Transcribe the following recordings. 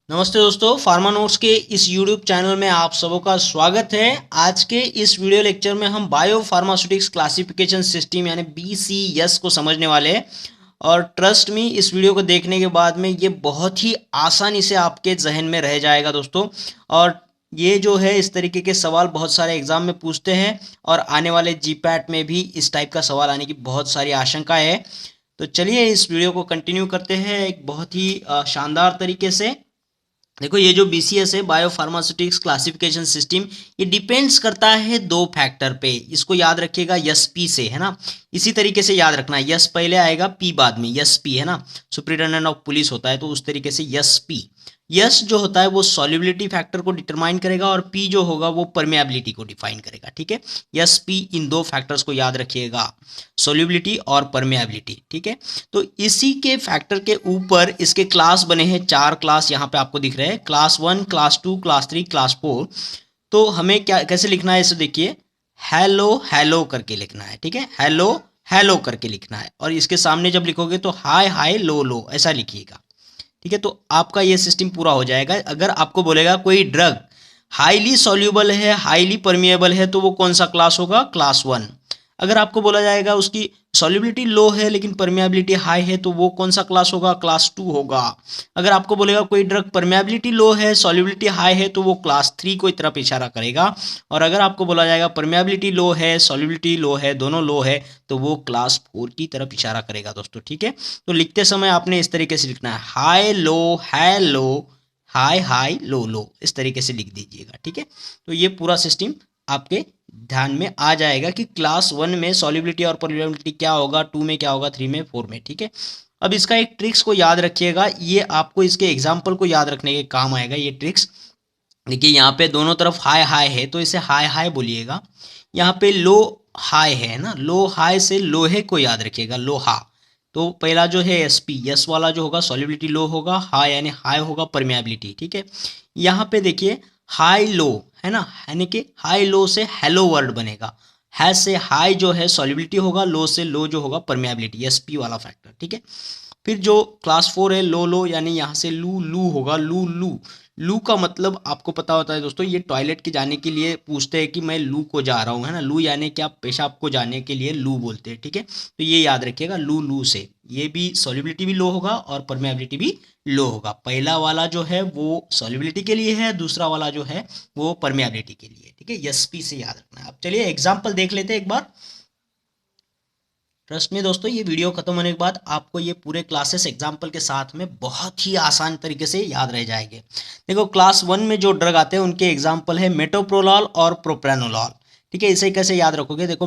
नमस्ते दोस्तों, pharma notes के इस यूट्यूब चैनल में आप सबों का स्वागत है। आज के इस वीडियो लेक्चर में हम बायो फार्मास्यूटिक्स क्लासिफिकेशन सिस्टम यानी BCS को समझने वाले हैं। और ट्रस्ट मी, इस वीडियो को देखने के बाद में ये बहुत ही आसानी से आपके जहन में रह जाएगा दोस्तों। और ये जो है इस तरीके के सवाल बहुत सारे एग्जाम में पूछते हैं और आने वाले GPAT में भी इस टाइप का सवाल आने की बहुत सारी आशंका है। तो चलिए इस वीडियो को कंटिन्यू करते हैं एक बहुत ही शानदार तरीके से। देखो, ये जो BCS है, बायो फार्मास्यूटिक्स क्लासिफिकेशन सिस्टम, ये डिपेंड्स करता है दो फैक्टर पे। इसको याद रखिएगा SP से, है ना। इसी तरीके से याद रखना है, यस पहले आएगा P बाद में, SP है ना। सुपरिटेंडेंट ऑफ पुलिस होता है तो उस तरीके से SP। यस जो होता है वो सॉल्युबिलिटी फैक्टर को डिटरमाइन करेगा और P जो होगा वो परमेबिलिटी को डिफाइन करेगा। ठीक है, SP इन दो फैक्टर्स को याद रखिएगा, सॉल्युबिलिटी और परमेबिलिटी। ठीक है, तो इसी के फैक्टर के ऊपर इसके क्लास बने हैं, 4 क्लास यहाँ पे आपको दिख रहे हैं, क्लास 1, क्लास 2, क्लास 3, क्लास 4। तो हमें क्या कैसे लिखना है इसे देखिए, हेलो हेलो करके लिखना है। ठीक है, हेलो हेलो करके लिखना है, और इसके सामने जब लिखोगे तो हाय हाय लो लो ऐसा लिखिएगा। ठीक है, तो आपका ये सिस्टम पूरा हो जाएगा। अगर आपको बोलेगा कोई ड्रग हाईली सॉल्यूबल है, हाईली परमिएबल है, तो वो कौन सा क्लास होगा, क्लास 1। अगर आपको बोला जाएगा उसकी सॉल्युबिलिटी लो है लेकिन परमिएबिलिटी हाई है, तो वो कौन सा क्लास होगा, क्लास 2 होगा। अगर आपको बोलेगा कोई ड्रग परमिएबिलिटी लो है, सॉल्युबिलिटी हाई है, तो वो क्लास 3 को तरफ इशारा करेगा। और अगर आपको बोला जाएगा परमिएबिलिटी लो है, सॉल्युबिलिटी लो है, दोनों लो है, तो वो क्लास 4 की तरफ इशारा करेगा दोस्तों। ठीक है, तो लिखते समय आपने इस तरीके से लिखना है, high low hello, high high low low, इस तरीके से लिख दीजिएगा। ठीक है, तो ये पूरा सिस्टम आपके ध्यान में आ जाएगा कि क्लास 1 में सॉल्युबिलिटी और परमेबिलिटी क्या होगा, 2 में क्या होगा, 3 में, 4 में। ठीक है, अब इसका एक ट्रिक्स को याद रखिएगा, ये आपको इसके एग्जाम्पल को याद रखने के काम आएगा ये ट्रिक्स। देखिए, यहाँ पे दोनों तरफ हाई हाई है तो इसे हाई हाई बोलिएगा। यहाँ पे लो हाई है ना, लो हाई से लोहे को याद रखिएगा, लोहा। तो पहला जो है SP, यस वाला जो होगा सॉल्युबिलिटी लो होगा, हाई यानी हाई होगा परमेबिलिटी। ठीक है, यहाँ पे देखिए हाई लो है ना, यानी कि हाई लो से हेलो वर्ड बनेगा। है से हाई जो है सॉल्युबिलिटी होगा, लो से लो जो होगा परमेबिलिटी, SP वाला फैक्टर। ठीक है, फिर जो क्लास 4 है लो लो, यानी यहाँ से लू लू होगा, लू लू। लू का मतलब आपको पता होता है दोस्तों, ये टॉयलेट के जाने के लिए पूछते हैं कि मैं लू को जा रहा हूँ, है ना। लू यानी कि आप पेशाब को जाने के लिए लू बोलते हैं। ठीक है, तो ये याद रखिएगा, लू लू से ये भी सॉल्युबिलिटी भी लो होगा और परमेबिलिटी भी लो होगा। पहला वाला जो है वो सॉल्युबिलिटी के लिए है, दूसरा वाला जो है वो परमेबिलिटी के लिए। ठीक है, SP से याद रखना है। अब चलिए एग्जाम्पल देख लेते हैं एक बार। ट्रस्ट में दोस्तों, ये वीडियो खत्म होने के बाद आपको ये पूरे क्लासेस एग्जाम्पल के साथ में बहुत ही आसान तरीके से याद रह जाएंगे। देखो, क्लास 1 में जो ड्रग आते हैं उनके एग्जाम्पल है मेटोप्रोलॉल और प्रोप्रानोलॉल। ठीक है, इसे कैसे याद रखोगे, देखो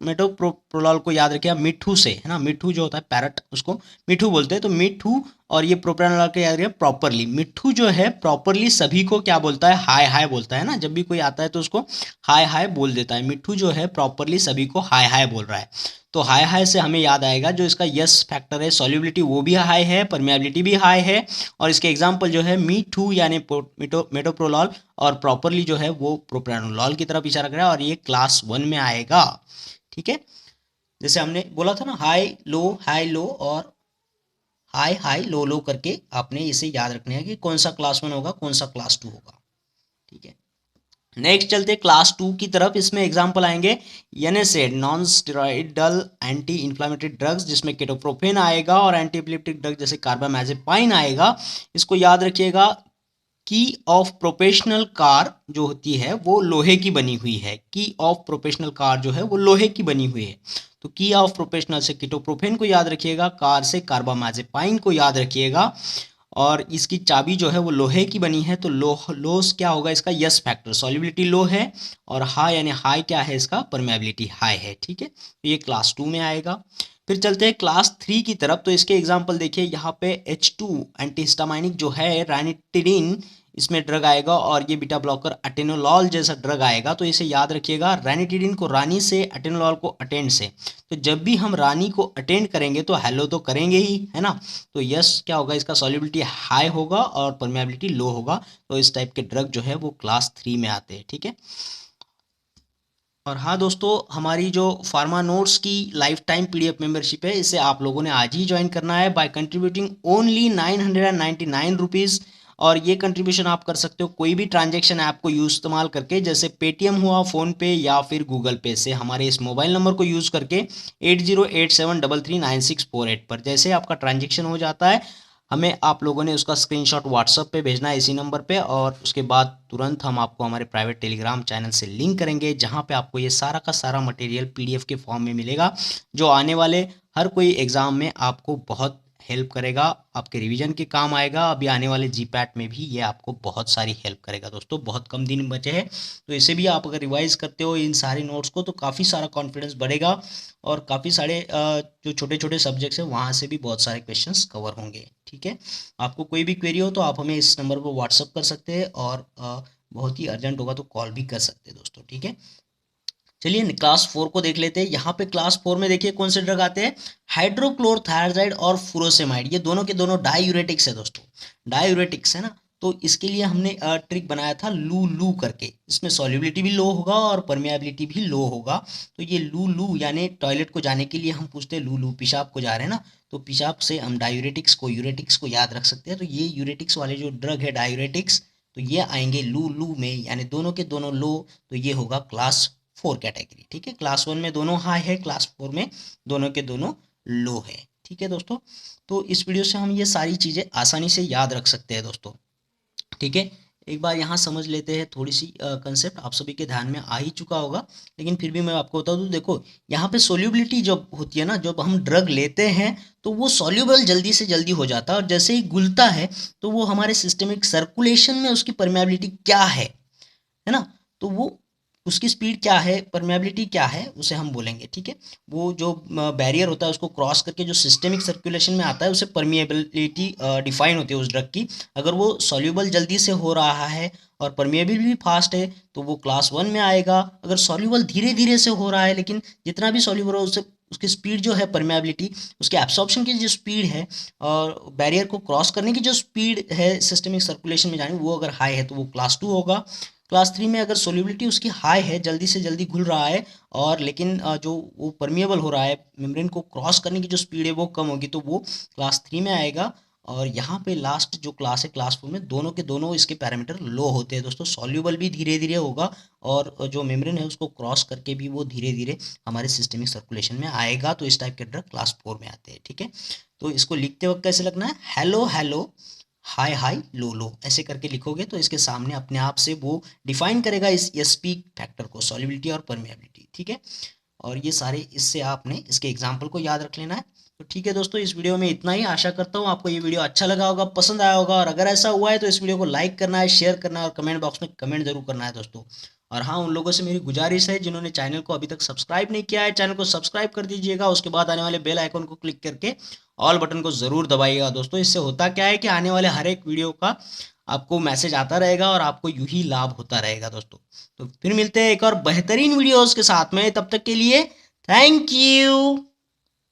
मेटोप्रोलॉल को याद रखिए मिठू से, है ना। मिठू जो होता है पैरट, उसको मिठू बोलते हैं, तो मिठू। और ये प्रोप्रानोलॉल के याद रखिए प्रॉपरली। मिठू जो है प्रॉपरली सभी को क्या बोलता है, हाय हाय बोलता है ना। जब भी कोई आता है तो उसको हाय हाय बोल देता है। मिठू जो है प्रॉपरली सभी को हाय हाय बोल रहा है। तो हाई हाई से हमें याद आएगा जो इसका यस फैक्टर है, सॉल्युबिलिटी वो भी हाई है, परमेबिलिटी भी हाई है। और इसके एग्जांपल जो है मीठू यानी मेटोप्रोलॉल, और प्रॉपरली जो है वो प्रोप्रानोलॉल की तरफ इशारा कर रहा है, और ये क्लास 1 में आएगा। ठीक है, जैसे हमने बोला था ना, हाई लो और हाई हाई लो करके आपने इसे याद रखना है कि कौन सा क्लास 1 होगा, कौन सा क्लास 2 होगा। ठीक है, नेक्स्ट चलते क्लास 2 की तरफ। इसमें एग्जांपल आएंगे NSAID, non steroidal anti inflammatory drugs, जिसमें केटोप्रोफेन आएगा, और एंटी एपिलेप्टिक ड्रग जैसे कार्बामेजेपाइन आएगा। इसको याद रखिएगा, की ऑफ प्रोफेशनल कार जो होती है वो लोहे की बनी हुई है। की ऑफ प्रोफेशनल कार जो है वो लोहे की बनी हुई है। तो की ऑफ प्रोफेशनल से कीटोप्रोफेन को याद रखिएगा, कार से कार्बामाजेपाइन को याद रखिएगा, और इसकी चाबी जो है वो लोहे की बनी है। तो लोस क्या होगा इसका, यस फैक्टर, सॉल्युबिलिटी लो है, और हाई यानी हाई क्या है इसका, परमेबिलिटी हाई है। ठीक है, तो ये क्लास 2 में आएगा। फिर चलते हैं क्लास 3 की तरफ। तो इसके एग्जांपल देखिए, यहाँ पे H2 एंटीहिस्टामाइनिक जो है रैनिटिडिन, इसमें ड्रग आएगा, और ये बीटा ब्लॉकर अटेनोलॉल जैसा ड्रग आएगा। तो इसे याद रखिएगा, रैनिटिडिन को रानी से, अटेनोलॉल को अटेंड से। तो जब भी हम रानी को अटेंड करेंगे तो हेलो तो करेंगे ही, है ना। तो यस क्या होगा इसका, सॉल्युबिलिटी हाई होगा और परमेबिलिटी लो होगा। तो इस टाइप के ड्रग जो है वो क्लास 3 में आते हैं। ठीक है, और हाँ दोस्तों, हमारी जो फार्मा नोट्स की लाइफ टाइम पीडीएफ मेंबरशिप है, इसे आप लोगों ने आज ही ज्वाइन करना है बाय कंट्रीब्यूटिंग ओनली 999 रुपीज़। और ये कंट्रीब्यूशन आप कर सकते हो कोई भी ट्रांजैक्शन ऐप को यूज इस्तेमाल करके, जैसे पेटीएम हुआ, फ़ोनपे या फिर गूगल पे से हमारे इस मोबाइल नंबर को यूज़ करके 8087339648 पर जैसे आपका ट्रांजैक्शन हो जाता है, हमें आप लोगों ने उसका स्क्रीनशॉट व्हाट्सएप पे भेजना है इसी नंबर पे। और उसके बाद तुरंत हम आपको हमारे प्राइवेट टेलीग्राम चैनल से लिंक करेंगे, जहाँ पे आपको ये सारा का सारा मटेरियल पीडीएफ के फॉर्म में मिलेगा, जो आने वाले हर कोई एग्ज़ाम में आपको बहुत हेल्प करेगा, आपके रिवीजन के काम आएगा। अभी आने वाले जीपैट में भी ये आपको बहुत सारी हेल्प करेगा दोस्तों। बहुत कम दिन बचे हैं, तो इसे भी आप अगर रिवाइज करते हो इन सारे नोट्स को, तो काफ़ी सारा कॉन्फिडेंस बढ़ेगा और काफ़ी सारे जो छोटे छोटे सब्जेक्ट्स हैं वहाँ से भी बहुत सारे क्वेश्चंस कवर होंगे। ठीक है, आपको कोई भी क्वेरी हो तो आप हमें इस नंबर पर व्हाट्सअप कर सकते हैं, और बहुत ही अर्जेंट होगा तो कॉल भी कर सकते हैं दोस्तों। ठीक है, चलिए क्लास 4 को देख लेते हैं। यहाँ पे क्लास 4 में देखिए कौन से ड्रग आते हैं, हाइड्रोक्लोरथायराइड और फुरोसेमाइड। ये दोनों के दोनों डायूरेटिक्स है दोस्तों, डायूरेटिक्स है ना। तो इसके लिए हमने ट्रिक बनाया था लू लू करके। इसमें सॉल्युबिलिटी भी लो होगा और परमिएबिलिटी भी लो होगा। तो ये लू लू यानी टॉयलेट को जाने के लिए हम पूछते हैं लू लू, पेशाब को जा रहे हैं ना, तो पेशाब से हम डायूरेटिक्स को, यूरेटिक्स को याद रख सकते हैं। तो ये यूरेटिक्स वाले जो ड्रग है डायूरेटिक्स, तो ये आएंगे लू लू में, यानी दोनों के दोनों लो। तो ये होगा क्लास 4 कैटेगरी। ठीक है, क्लास 1 में दोनों हाई है, क्लास 4 में दोनों के दोनों लो है। ठीक है दोस्तों, तो इस वीडियो से हम ये सारी चीज़ें आसानी से याद रख सकते हैं दोस्तों। ठीक है, एक बार यहाँ समझ लेते हैं, थोड़ी सी कंसेप्ट आप सभी के ध्यान में आ ही चुका होगा, लेकिन फिर भी मैं आपको बता दूँ। देखो यहाँ पे सोल्यूबिलिटी जब होती है ना, जब हम ड्रग लेते हैं तो वो सॉल्यूबल जल्दी से जल्दी हो जाता है, और जैसे ही घुलता है तो वो हमारे सिस्टमिक सर्कुलेशन में उसकी परमेबिलिटी क्या है ना, तो वो उसकी स्पीड क्या है, परमेबिलिटी क्या है, उसे हम बोलेंगे। ठीक है, वो जो बैरियर होता है उसको क्रॉस करके जो सिस्टेमिक सर्कुलेशन में आता है, उसे परमिएबिलिटी डिफाइन होती है उस ड्रग की। अगर वो सॉल्यूबल जल्दी से हो रहा है और परमिएबल भी फास्ट है तो वो क्लास 1 में आएगा। अगर सॉल्यूबल धीरे धीरे से हो रहा है, लेकिन जितना भी सॉल्यूबल हो उससे उसकी स्पीड जो है, परमेबिलिटी, उसके एब्सॉर्प्शन की जो स्पीड है और बैरियर को क्रॉस करने की जो स्पीड है सिस्टमिक सर्कुलेशन में जाने, वो अगर हाई है तो वो क्लास 2 होगा। क्लास 3 में अगर सोल्यूबिलिटी उसकी हाई है, जल्दी से जल्दी घुल रहा है, और लेकिन जो वो परमिएबल हो रहा है, मेम्ब्रेन को क्रॉस करने की जो स्पीड है वो कम होगी, तो वो क्लास 3 में आएगा। और यहाँ पे लास्ट जो क्लास है क्लास 4 में, दोनों के दोनों इसके पैरामीटर लो होते हैं दोस्तों। सॉल्यूबल भी धीरे धीरे होगा, और जो मेम्ब्रेन है उसको क्रॉस करके भी वो धीरे धीरे हमारे सिस्टमिक सर्कुलेशन में आएगा। तो इस टाइप के ड्रग क्लास 4 में आते हैं। ठीक है, तो इसको लिखते वक्त कैसे लगना है, hello hello, high high, low लो, ऐसे करके लिखोगे तो इसके सामने अपने आप से वो डिफाइन करेगा इस एसपी फैक्टर को, सॉल्युबिलिटी और परमेबिलिटी। ठीक है, और ये सारे इससे आपने इसके एग्जाम्पल को याद रख लेना है। तो ठीक है दोस्तों, इस वीडियो में इतना ही। आशा करता हूँ आपको ये वीडियो अच्छा लगा होगा, पसंद आया होगा, और अगर ऐसा हुआ है तो इस वीडियो को लाइक करना है, शेयर करना है, और कमेंट बॉक्स में कमेंट जरूर करना है दोस्तों। और हाँ, उन लोगों से मेरी गुजारिश है जिन्होंने चैनल को अभी तक सब्सक्राइब नहीं किया है, चैनल को सब्सक्राइब कर दीजिएगा। उसके बाद आने वाले बेल आइकन को क्लिक करके ऑल बटन को ज़रूर दबाइएगा दोस्तों। इससे होता क्या है कि आने वाले हर एक वीडियो का आपको मैसेज आता रहेगा और आपको यूं ही लाभ होता रहेगा दोस्तों। तो फिर मिलते हैं एक और बेहतरीन वीडियोस के साथ में, तब तक के लिए थैंक यू।